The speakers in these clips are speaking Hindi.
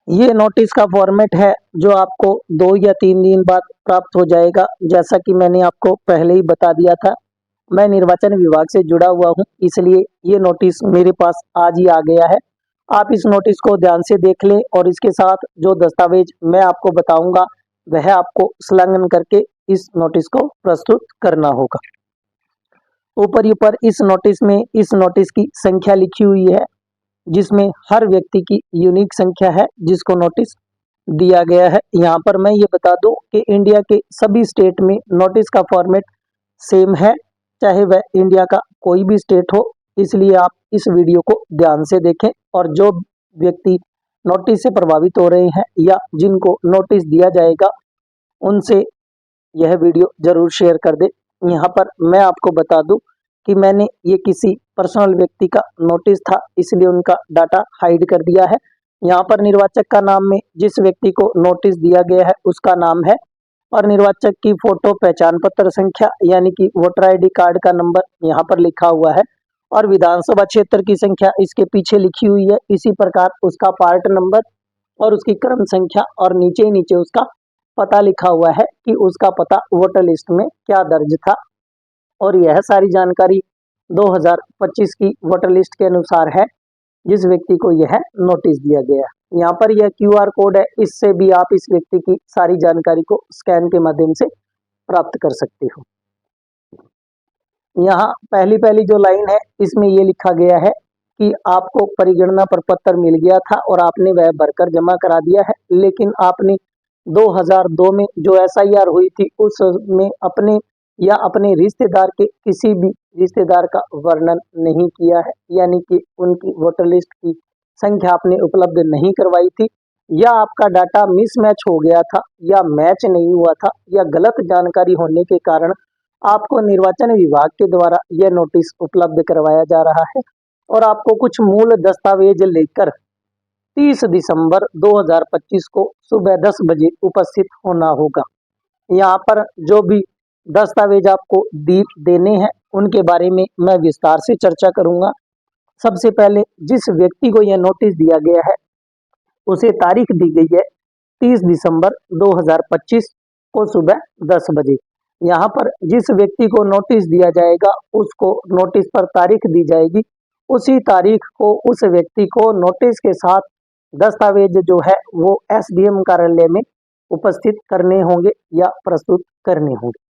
ये नोटिस का फॉर्मेट है जो आपको 2 या 3 दिन बाद प्राप्त हो जाएगा। जैसा कि मैंने आपको पहले ही बता दिया था, मैं निर्वाचन विभाग से जुड़ा हुआ हूं, इसलिए ये नोटिस मेरे पास आज ही आ गया है। आप इस नोटिस को ध्यान से देख लें और इसके साथ जो दस्तावेज मैं आपको बताऊंगा वह आपको संलग्न करके इस नोटिस को प्रस्तुत करना होगा। ऊपर इस नोटिस की संख्या लिखी हुई है, जिसमें हर व्यक्ति की यूनिक संख्या है जिसको नोटिस दिया गया है। यहाँ पर मैं ये बता दूं कि इंडिया के सभी स्टेट में नोटिस का फॉर्मेट सेम है, चाहे वह इंडिया का कोई भी स्टेट हो। इसलिए आप इस वीडियो को ध्यान से देखें और जो व्यक्ति नोटिस से प्रभावित हो रहे हैं या जिनको नोटिस दिया जाएगा उनसे यह वीडियो जरूर शेयर कर दे। यहाँ पर मैं आपको बता दूं कि मैंने ये किसी पर्सनल व्यक्ति का नोटिस था, इसलिए उनका डाटा हाइड कर दिया है। यहाँ पर निर्वाचक का नाम में जिस व्यक्ति को नोटिस दिया गया है उसका नाम है और निर्वाचक की फोटो, पहचान पत्र संख्या यानी कि वोटर आईडी कार्ड का नंबर यहाँ पर लिखा हुआ है और विधानसभा क्षेत्र की संख्या इसके पीछे लिखी हुई है। इसी प्रकार उसका पार्ट नंबर और उसकी क्रम संख्या और नीचे नीचे उसका पता लिखा हुआ है कि उसका पता वोटर लिस्ट में क्या दर्ज था। और यह सारी जानकारी 2025 की वोटर लिस्ट के अनुसार है जिस व्यक्ति को यह नोटिस दिया गया है। यहाँ पर यह QR कोड है, इससे भी आप इस व्यक्ति की सारी जानकारी को स्कैन के माध्यम से प्राप्त कर सकते हो। यहाँ पहली पहली जो लाइन है इसमें यह लिखा गया है कि आपको परिगणना प्रपत्र मिल गया था और आपने वह भरकर जमा करा दिया है, लेकिन आपने 2002 में जो SIR हुई थी उसमें अपने या अपने रिश्तेदार के किसी भी रिश्तेदार का वर्णन नहीं किया है, यानी कि उनकी वोटर लिस्ट की संख्या आपने उपलब्ध नहीं करवाई थी, या आपका डाटा मिसमैच हो गया था या मैच नहीं हुआ था या गलत जानकारी होने के कारण आपको निर्वाचन विभाग के द्वारा यह नोटिस उपलब्ध करवाया जा रहा है और आपको कुछ मूल दस्तावेज लेकर 30 दिसंबर 2025 को सुबह 10 बजे उपस्थित होना होगा। यहाँ पर जो भी दस्तावेज आपको देने हैं उनके बारे में मैं विस्तार से चर्चा करूंगा। सबसे पहले जिस व्यक्ति को यह नोटिस दिया गया है उसे तारीख दी गई है 30 दिसंबर 2025 को सुबह 10 बजे। यहाँ पर जिस व्यक्ति को नोटिस दिया जाएगा उसको नोटिस पर तारीख दी जाएगी, उसी तारीख को उस व्यक्ति को नोटिस के साथ दस्तावेज जो है वो SDM कार्यालय में उपस्थित करने होंगे या प्रस्तुत करने होंगे।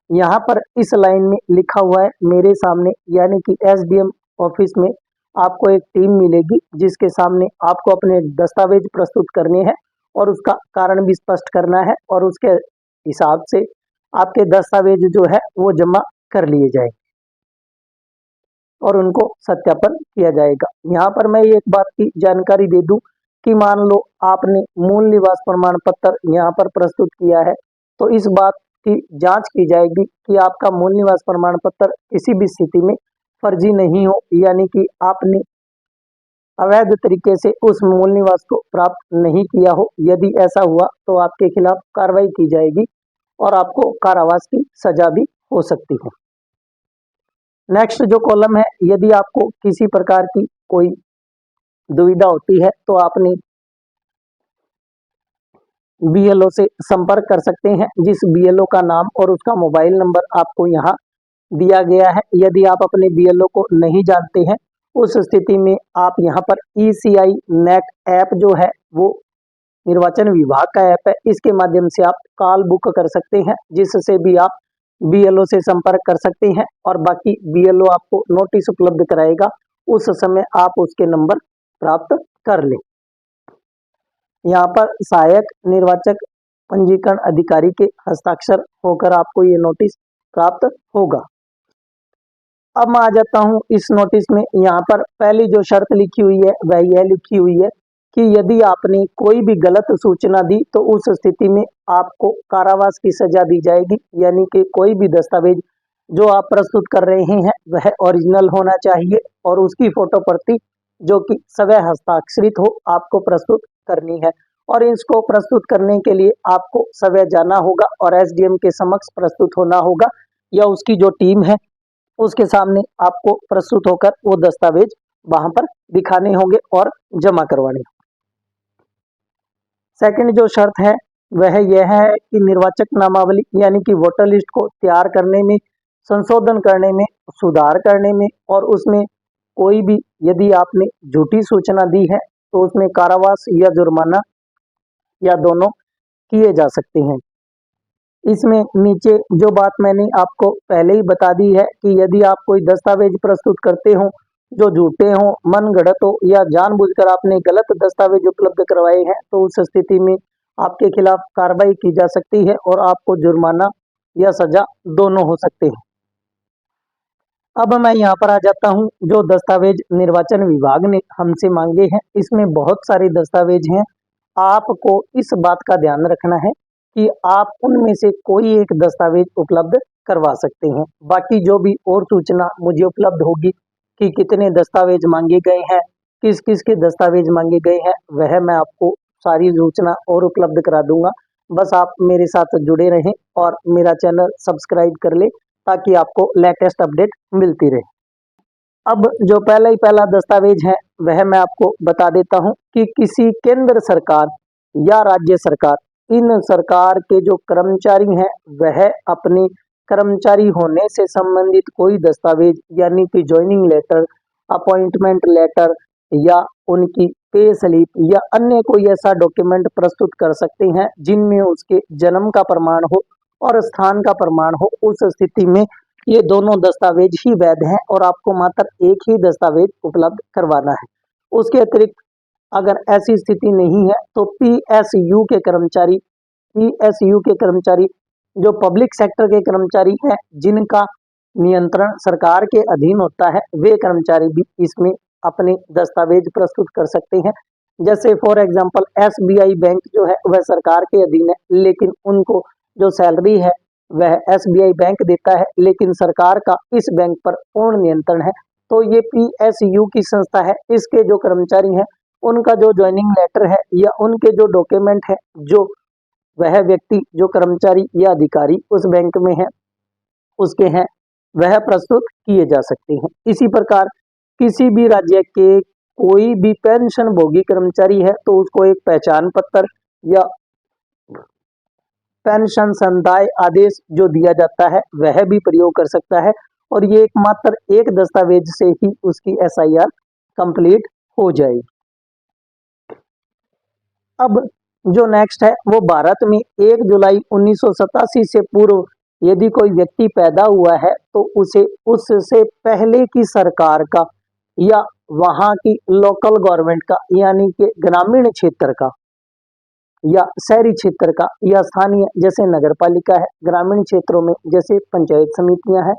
यहाँ पर इस लाइन में लिखा हुआ है मेरे सामने, यानी कि SDM ऑफिस में आपको एक टीम मिलेगी जिसके सामने आपको अपने दस्तावेज प्रस्तुत करने हैं और उसका कारण भी स्पष्ट करना है और उसके हिसाब से आपके दस्तावेज जो है वो जमा कर लिए जाएंगे और उनको सत्यापन किया जाएगा। यहाँ पर मैं एक बात की जानकारी दे दूं कि मान लो आपने मूल निवास प्रमाण पत्र यहाँ पर प्रस्तुत किया है, तो इस बात की जांच की जाएगी कि आपका मूल निवास प्रमाण पत्र किसी भी स्थिति में फर्जी नहीं हो, यानी कि आपने अवैध तरीके से उस मूल निवास को प्राप्त नहीं किया हो। यदि ऐसा हुआ तो आपके खिलाफ कार्रवाई की जाएगी और आपको कारावास की सजा भी हो सकती है। नेक्स्ट जो कॉलम है, यदि आपको किसी प्रकार की कोई दुविधा होती है तो आपने BLO से संपर्क कर सकते हैं, जिस BLO का नाम और उसका मोबाइल नंबर आपको यहाँ दिया गया है। यदि आप अपने BLO को नहीं जानते हैं उस स्थिति में आप यहाँ पर ECI नेट ऐप जो है वो निर्वाचन विभाग का ऐप है, इसके माध्यम से आप कॉल बुक कर सकते हैं, जिससे भी आप BLO से संपर्क कर सकते हैं और बाकी BLO आपको नोटिस उपलब्ध कराएगा, उस समय आप उसके नंबर प्राप्त कर लें। यहाँ पर सहायक निर्वाचक पंजीकरण अधिकारी के हस्ताक्षर होकर आपको ये नोटिस प्राप्त होगा। अब मैं आ जाता हूँ इस नोटिस में। यहाँ पर पहली जो शर्त लिखी हुई है वह यह लिखी हुई है कि यदि आपने कोई भी गलत सूचना दी तो उस स्थिति में आपको कारावास की सजा दी जाएगी, यानी कि कोई भी दस्तावेज जो आप प्रस्तुत कर रहे हैं वह ओरिजिनल होना चाहिए और उसकी फोटो प्रति जो कि स्वयं हस्ताक्षरित हो आपको प्रस्तुत करनी है और इसको प्रस्तुत करने के लिए आपको स्वयं जाना होगा और SDM के समक्ष प्रस्तुत होना होगा या उसकी जो टीम है उसके सामने आपको प्रस्तुत होकर वो दस्तावेज वहां पर दिखाने होंगे और जमा करवाने होंगे। सेकंड जो शर्त है वह यह है कि निर्वाचक नामावली यानी कि वोटर लिस्ट को तैयार करने में, संशोधन करने में, सुधार करने में और उसमें कोई भी यदि आपने झूठी सूचना दी है तो उसमें कारावास या जुर्माना या दोनों किए जा सकते हैं। इसमें नीचे जो बात मैंने आपको पहले ही बता दी है कि यदि आप कोई दस्तावेज प्रस्तुत करते हो जो झूठे हो, मनगढ़ंत हो या जानबूझकर आपने गलत दस्तावेज उपलब्ध करवाए हैं तो उस स्थिति में आपके खिलाफ कार्रवाई की जा सकती है और आपको जुर्माना या सजा दोनों हो सकते हैं। अब मैं यहाँ पर आ जाता हूँ जो दस्तावेज निर्वाचन विभाग ने हमसे मांगे हैं। इसमें बहुत सारे दस्तावेज हैं। आपको इस बात का ध्यान रखना है कि आप उनमें से कोई एक दस्तावेज उपलब्ध करवा सकते हैं। बाकी जो भी और सूचना मुझे उपलब्ध होगी कि कितने दस्तावेज मांगे गए हैं, किस किस के दस्तावेज मांगे गए हैं, वह मैं आपको सारी सूचना और उपलब्ध करा दूंगा। बस आप मेरे साथ जुड़े रहें और मेरा चैनल सब्सक्राइब कर ले ताकि आपको लेटेस्ट अपडेट मिलती रहे। अब जो पहला दस्तावेज है वह मैं आपको बता देता हूं कि किसी केंद्र सरकार या राज्य सरकार, इन सरकार के जो कर्मचारी हैं वह अपने कर्मचारी होने से संबंधित कोई दस्तावेज यानी कि ज्वाइनिंग लेटर, अपॉइंटमेंट लेटर या उनकी पे स्लिप या अन्य कोई ऐसा डॉक्यूमेंट प्रस्तुत कर सकते हैं जिनमें उसके जन्म का प्रमाण हो और स्थान का प्रमाण हो। उस स्थिति में ये दोनों दस्तावेज ही वैध हैं और आपको मात्र एक ही दस्तावेज उपलब्ध करवाना है। उसके अतिरिक्त अगर ऐसी स्थिति नहीं है तो पीएसयू के कर्मचारी जो पब्लिक सेक्टर के कर्मचारी हैं जिनका नियंत्रण सरकार के अधीन होता है, वे कर्मचारी भी इसमें अपने दस्तावेज प्रस्तुत कर सकते हैं। जैसे फॉर एग्जांपल एसबीआई बैंक जो है वह सरकार के अधीन है, लेकिन उनको जो सैलरी है वह एसबीआई बैंक देता है, लेकिन सरकार का इस बैंक पर पूर्ण नियंत्रण है। तो ये पीएसयू की संस्था है, इसके जो कर्मचारी हैं उनका जो ज्वाइनिंग लेटर है या उनके जो डॉक्यूमेंट है, जो वह व्यक्ति जो कर्मचारी या अधिकारी उस बैंक में है उसके हैं, वह प्रस्तुत किए जा सकते हैं। इसी प्रकार किसी भी राज्य के कोई भी पेंशन भोगी कर्मचारी है तो उसको एक पहचान पत्र या पेंशन संदाय आदेश जो दिया जाता है वह भी प्रयोग कर सकता है और ये एकमात्र एक दस्तावेज से ही उसकी एसआईआर कंप्लीट हो जाएगी। अब जो नेक्स्ट है वो भारत में 1 जुलाई 1987 से पूर्व यदि कोई व्यक्ति पैदा हुआ है तो उसे उससे पहले की सरकार का या वहां की लोकल गवर्नमेंट का यानी कि ग्रामीण क्षेत्र का या शहरी क्षेत्र का या स्थानीय जैसे नगर पालिका है, ग्रामीण क्षेत्रों में जैसे पंचायत समितियां हैं,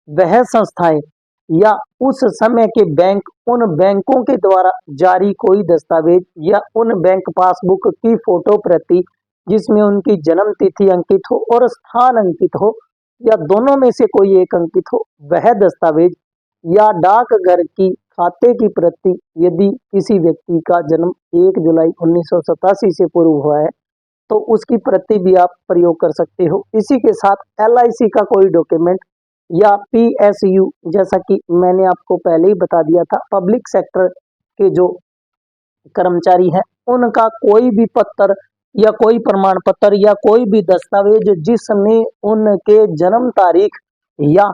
वह संस्थाएं या उस समय के बैंक, उन बैंकों के द्वारा जारी कोई दस्तावेज या उन बैंक पासबुक की फोटो प्रति जिसमें उनकी जन्म तिथि अंकित हो और स्थान अंकित हो या दोनों में से कोई एक अंकित हो, वह दस्तावेज या डाकघर की खाते की प्रति यदि किसी व्यक्ति का जन्म 1 जुलाई 1987 से पूर्व हुआ है तो उसकी प्रति भी आप प्रयोग कर सकते हो। इसी के साथ एलआईसी का कोई डॉक्यूमेंट या पीएसयू, जैसा कि मैंने आपको पहले ही बता दिया था, पब्लिक सेक्टर के जो कर्मचारी हैं उनका कोई भी पत्र या कोई प्रमाण पत्र या कोई भी दस्तावेज जिसमें उनके जन्म तारीख या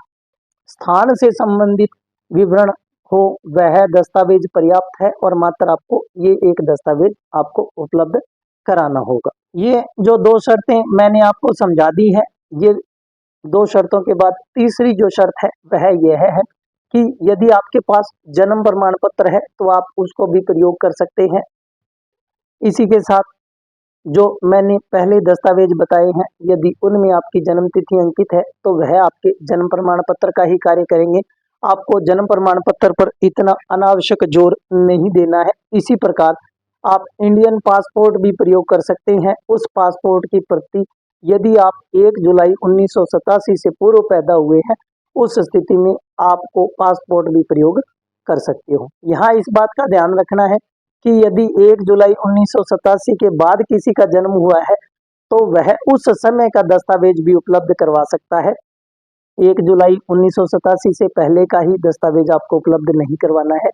स्थान से संबंधित विवरण हो, वह दस्तावेज पर्याप्त है और मात्र आपको ये एक दस्तावेज आपको उपलब्ध कराना होगा। ये जो दो शर्तें मैंने आपको समझा दी है, ये दो शर्तों के बाद तीसरी जो शर्त है वह यह है कि यदि आपके पास जन्म प्रमाण पत्र है तो आप उसको भी प्रयोग कर सकते हैं। इसी के साथ जो मैंने पहले दस्तावेज बताए हैं यदि उनमें आपकी जन्म तिथि अंकित है तो वह आपके जन्म प्रमाण पत्र का ही कार्य करेंगे। आपको जन्म प्रमाण पत्र पर इतना अनावश्यक जोर नहीं देना है। इसी प्रकार आप इंडियन पासपोर्ट भी प्रयोग कर सकते हैं। उस पासपोर्ट की प्रति यदि आप 1 जुलाई 1987 से पूर्व पैदा हुए हैं उस स्थिति में आपको पासपोर्ट भी प्रयोग कर सकते हो। यहाँ इस बात का ध्यान रखना है कि यदि 1 जुलाई 1987 के बाद किसी का जन्म हुआ है तो वह उस समय का दस्तावेज भी उपलब्ध करवा सकता है। 1 जुलाई 1987 से पहले का ही दस्तावेज आपको उपलब्ध नहीं करवाना है।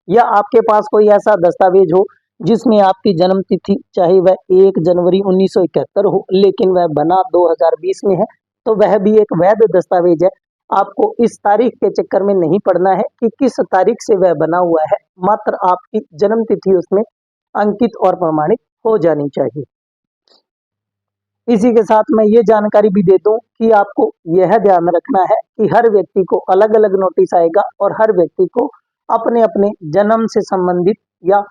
या आपके पास कोई ऐसा दस्तावेज हो जिसमें आपकी जन्म तिथि चाहे वह 1 जनवरी 1971 हो, लेकिन वह बना 2020 में है, तो वह भी एक वैध दस्तावेज है। आपको इस तारीख के चक्कर में नहीं पड़ना है कि किस तारीख से वह बना हुआ है, मात्र आपकी जन्म तिथि उसमें अंकित और प्रमाणित हो जानी चाहिए। इसी के साथ मैं ये जानकारी भी दे दूं कि आपको यह ध्यान रखना है कि हर व्यक्ति को अलग अलग नोटिस आएगा और हर व्यक्ति को अपने अपने जन्म से संबंधित या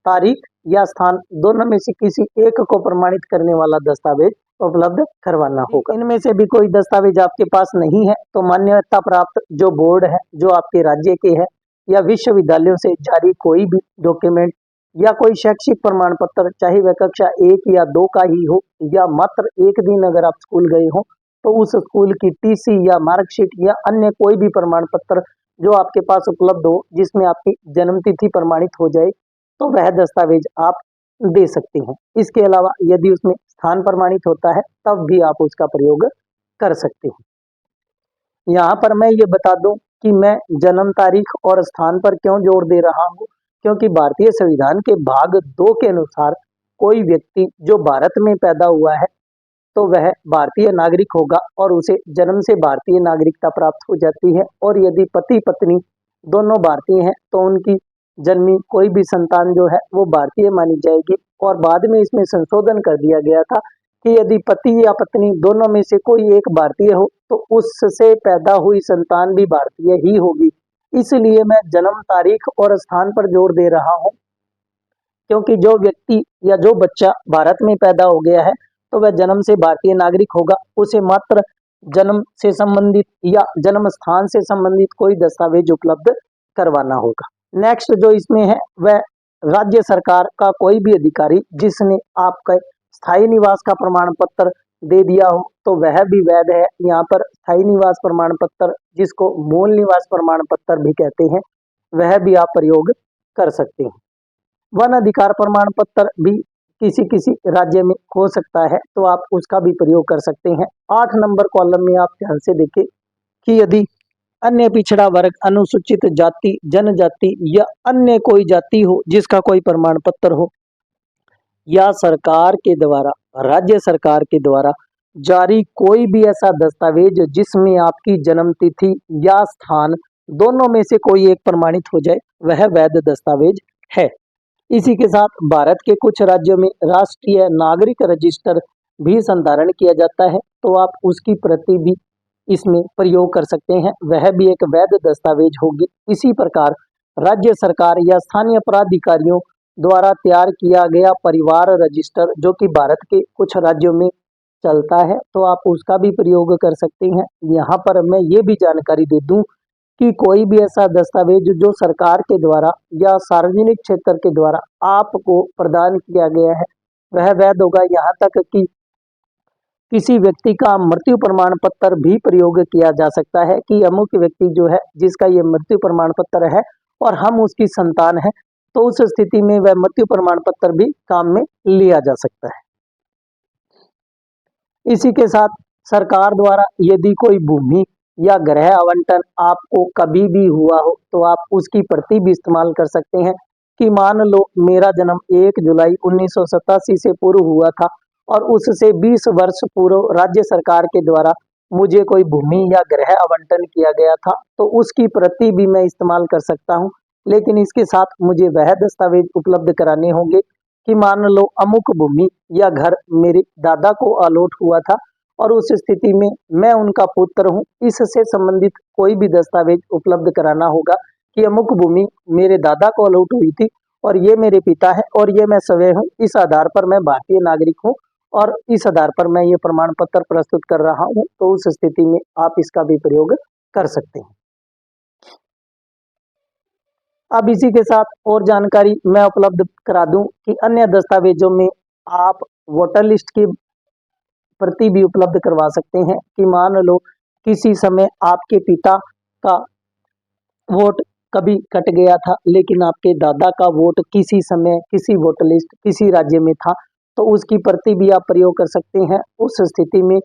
तारीख या स्थान दोनों में से किसी एक को प्रमाणित करने वाला दस्तावेज उपलब्ध करवाना होगा। इनमें से भी कोई दस्तावेज आपके पास नहीं है तो मान्यता प्राप्त जो बोर्ड है, जो आपके राज्य के है या विश्वविद्यालयों से जारी कोई भी डॉक्यूमेंट या कोई शैक्षिक प्रमाण पत्र, चाहे वह कक्षा 1 या 2 का ही हो या मात्र एक दिन अगर आप स्कूल गए हो, तो उस स्कूल की टीसी या मार्कशीट या अन्य कोई भी प्रमाण पत्र जो आपके पास उपलब्ध हो, जिसमें आपकी जन्म तिथि प्रमाणित हो जाए, तो वह दस्तावेज आप दे सकते हैं। इसके अलावा यदि उसमें स्थान प्रमाणित होता है, तब भी आप उसका प्रयोग कर सकते हैं। यहाँ पर मैं ये बता दूं कि मैं जन्म तारीख और स्थान पर क्यों जोर दे रहा हूँ, क्योंकि भारतीय संविधान के भाग 2 के अनुसार कोई व्यक्ति जो भारत में पैदा हुआ है तो वह भारतीय नागरिक होगा और उसे जन्म से भारतीय नागरिकता प्राप्त हो जाती है। और यदि पति पत्नी दोनों भारतीय हैं तो उनकी जन्मी कोई भी संतान जो है वो भारतीय मानी जाएगी। और बाद में इसमें संशोधन कर दिया गया था कि यदि पति या पत्नी दोनों में से कोई एक भारतीय हो तो उससे पैदा हुई संतान भी भारतीय ही होगी। इसलिए मैं जन्म तारीख और स्थान पर जोर दे रहा हूँ, क्योंकि जो व्यक्ति या जो बच्चा भारत में पैदा हो गया है तो वह जन्म से भारतीय नागरिक होगा। उसे मात्र जन्म से संबंधित या जन्म स्थान से संबंधित कोई दस्तावेज उपलब्ध करवाना होगा। नेक्स्ट जो इसमें है वह राज्य सरकार का कोई भी अधिकारी जिसने आपका स्थायी निवास का प्रमाण पत्र दे दिया हो तो वह भी वैध है। यहाँ पर स्थायी निवास प्रमाण पत्र, जिसको मूल निवास प्रमाण पत्र भी कहते हैं, वह भी आप प्रयोग कर सकते हैं। वन अधिकार प्रमाण पत्र भी किसी किसी राज्य में हो सकता है तो आप उसका भी प्रयोग कर सकते हैं। 8 नंबर कॉलम में आप ध्यान से देखें कि यदि अन्य पिछड़ा वर्ग, अनुसूचित जाति, जनजाति या अन्य कोई जाति हो जिसका कोई प्रमाण पत्र हो या सरकार के द्वारा, राज्य सरकार के द्वारा जारी कोई भी ऐसा दस्तावेज जिसमें आपकी जन्म तिथि या स्थान दोनों में से कोई एक प्रमाणित हो जाए, वह वैध दस्तावेज है। इसी के साथ भारत के कुछ राज्यों में राष्ट्रीय नागरिक रजिस्टर भी संधारण किया जाता है तो आप उसकी प्रति भी इसमें प्रयोग कर सकते हैं, वह भी एक वैध दस्तावेज होगी। इसी प्रकार राज्य सरकार या स्थानीय प्राधिकारियों द्वारा तैयार किया गया परिवार रजिस्टर जो कि भारत के कुछ राज्यों में चलता है तो आप उसका भी प्रयोग कर सकते हैं। यहाँ पर मैं ये भी जानकारी दे दूं कि कोई भी ऐसा दस्तावेज जो सरकार के द्वारा या सार्वजनिक क्षेत्र के द्वारा आपको प्रदान किया गया है वह वैध होगा। यहाँ तक कि किसी व्यक्ति का मृत्यु प्रमाण पत्र भी प्रयोग किया जा सकता है कि अमुक व्यक्ति जो है जिसका ये मृत्यु प्रमाण पत्र है और हम उसकी संतान है, तो उस स्थिति में वह मृत्यु प्रमाण पत्र भी काम में लिया जा सकता है। इसी के साथ सरकार द्वारा यदि कोई भूमि या गृह आवंटन आपको कभी भी हुआ हो तो आप उसकी प्रति भी इस्तेमाल कर सकते हैं कि मान लो मेरा जन्म 1 जुलाई 1987 से पूर्व हुआ था और उससे 20 वर्ष पूर्व राज्य सरकार के द्वारा मुझे कोई भूमि या गृह आवंटन किया गया था तो उसकी प्रति भी मैं इस्तेमाल कर सकता हूं। लेकिन इसके साथ मुझे वह दस्तावेज उपलब्ध कराने होंगे कि मान लो अमुक भूमि या घर मेरे दादा को अलॉट हुआ था और उस स्थिति में मैं उनका पुत्र हूं, इससे संबंधित कोई भी दस्तावेज उपलब्ध कराना होगा कि अमुक भूमि मेरे दादा को अलॉट हुई थी और ये मेरे पिता है और ये मैं स्वयं हूँ, इस आधार पर मैं भारतीय नागरिक हूँ और इस आधार पर मैं ये प्रमाण पत्र प्रस्तुत कर रहा हूँ, तो उस स्थिति में आप इसका भी प्रयोग कर सकते हैं। अब इसी के साथ और जानकारी मैं उपलब्ध करा दूं कि अन्य दस्तावेजों में आप वोटर लिस्ट की प्रति भी उपलब्ध करवा सकते हैं कि मान लो किसी समय आपके पिता का वोट कभी कट गया था लेकिन आपके दादा का वोट किसी समय किसी वोटर लिस्ट किसी राज्य में था तो उसकी प्रति भी आप प्रयोग कर सकते हैं। उस स्थिति में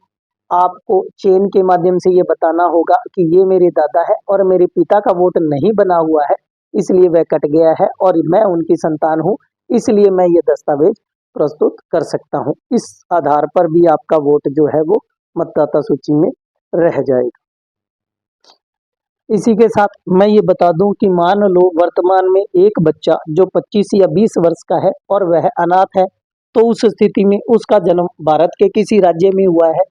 आपको चेन के माध्यम से ये बताना होगा कि ये मेरे दादा है और मेरे पिता का वोट नहीं बना हुआ है इसलिए वह कट गया है और मैं उनकी संतान हूँ, इसलिए मैं ये दस्तावेज प्रस्तुत कर सकता हूँ। इस आधार पर भी आपका वोट जो है वो मतदाता सूची में रह जाएगा। इसी के साथ मैं ये बता दूं कि मान लो वर्तमान में एक बच्चा जो 25 या 20 वर्ष का है और वह अनाथ है, तो उस स्थिति में उसका जन्म भारत के किसी राज्य में हुआ है,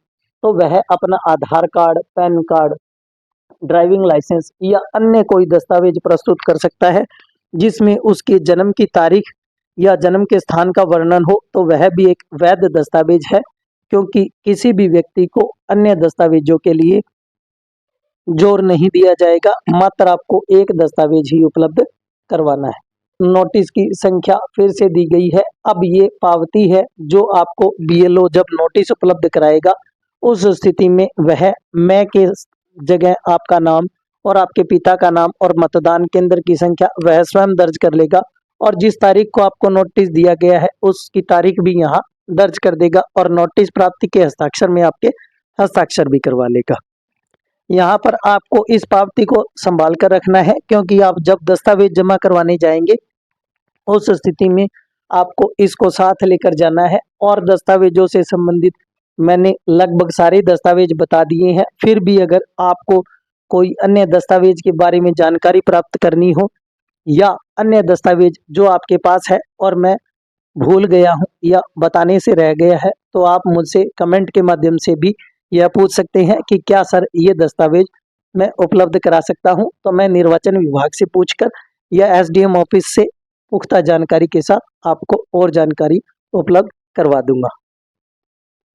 तो वह अपना Aadhaar card, PAN card, driving licence या अन्य कोई दस्तावेज प्रस्तुत कर सकता है जिसमें उसके जन्म की तारीख या जन्म के स्थान का वर्णन हो, तो वह भी एक वैध दस्तावेज है, क्योंकि किसी भी व्यक्ति को अन्य दस्तावेजों के लिए जोर नहीं दिया जाएगा, मात्र आपको एक दस्तावेज ही उपलब्ध करवाना है। नोटिस की संख्या फिर से दी गई है। अब ये पावती है जो आपको बीएलओ जब नोटिस उपलब्ध कराएगा, उस स्थिति में वह मैं के जगह आपका नाम और आपके पिता का नाम और मतदान केंद्र की संख्या वह स्वयं दर्ज कर लेगा, और जिस तारीख को आपको नोटिस दिया गया है उसकी तारीख भी यहाँ दर्ज कर देगा, और नोटिस प्राप्ति के हस्ताक्षर में आपके हस्ताक्षर भी करवा लेगा। यहाँ पर आपको इस पावती को संभाल कर रखना है, क्योंकि आप जब दस्तावेज जमा करवाने जाएंगे उस स्थिति में आपको इसको साथ लेकर जाना है। और दस्तावेजों से संबंधित मैंने लगभग सारे दस्तावेज बता दिए हैं, फिर भी अगर आपको कोई अन्य दस्तावेज के बारे में जानकारी प्राप्त करनी हो या अन्य दस्तावेज जो आपके पास है और मैं भूल गया हूँ या बताने से रह गया है, तो आप मुझसे कमेंट के माध्यम से भी यह पूछ सकते हैं कि क्या सर ये दस्तावेज मैं उपलब्ध करा सकता हूं। तो मैं निर्वाचन विभाग से पूछकर या एसडीएम ऑफिस से पुख्ता जानकारी के साथ आपको और जानकारी उपलब्ध करवा दूंगा।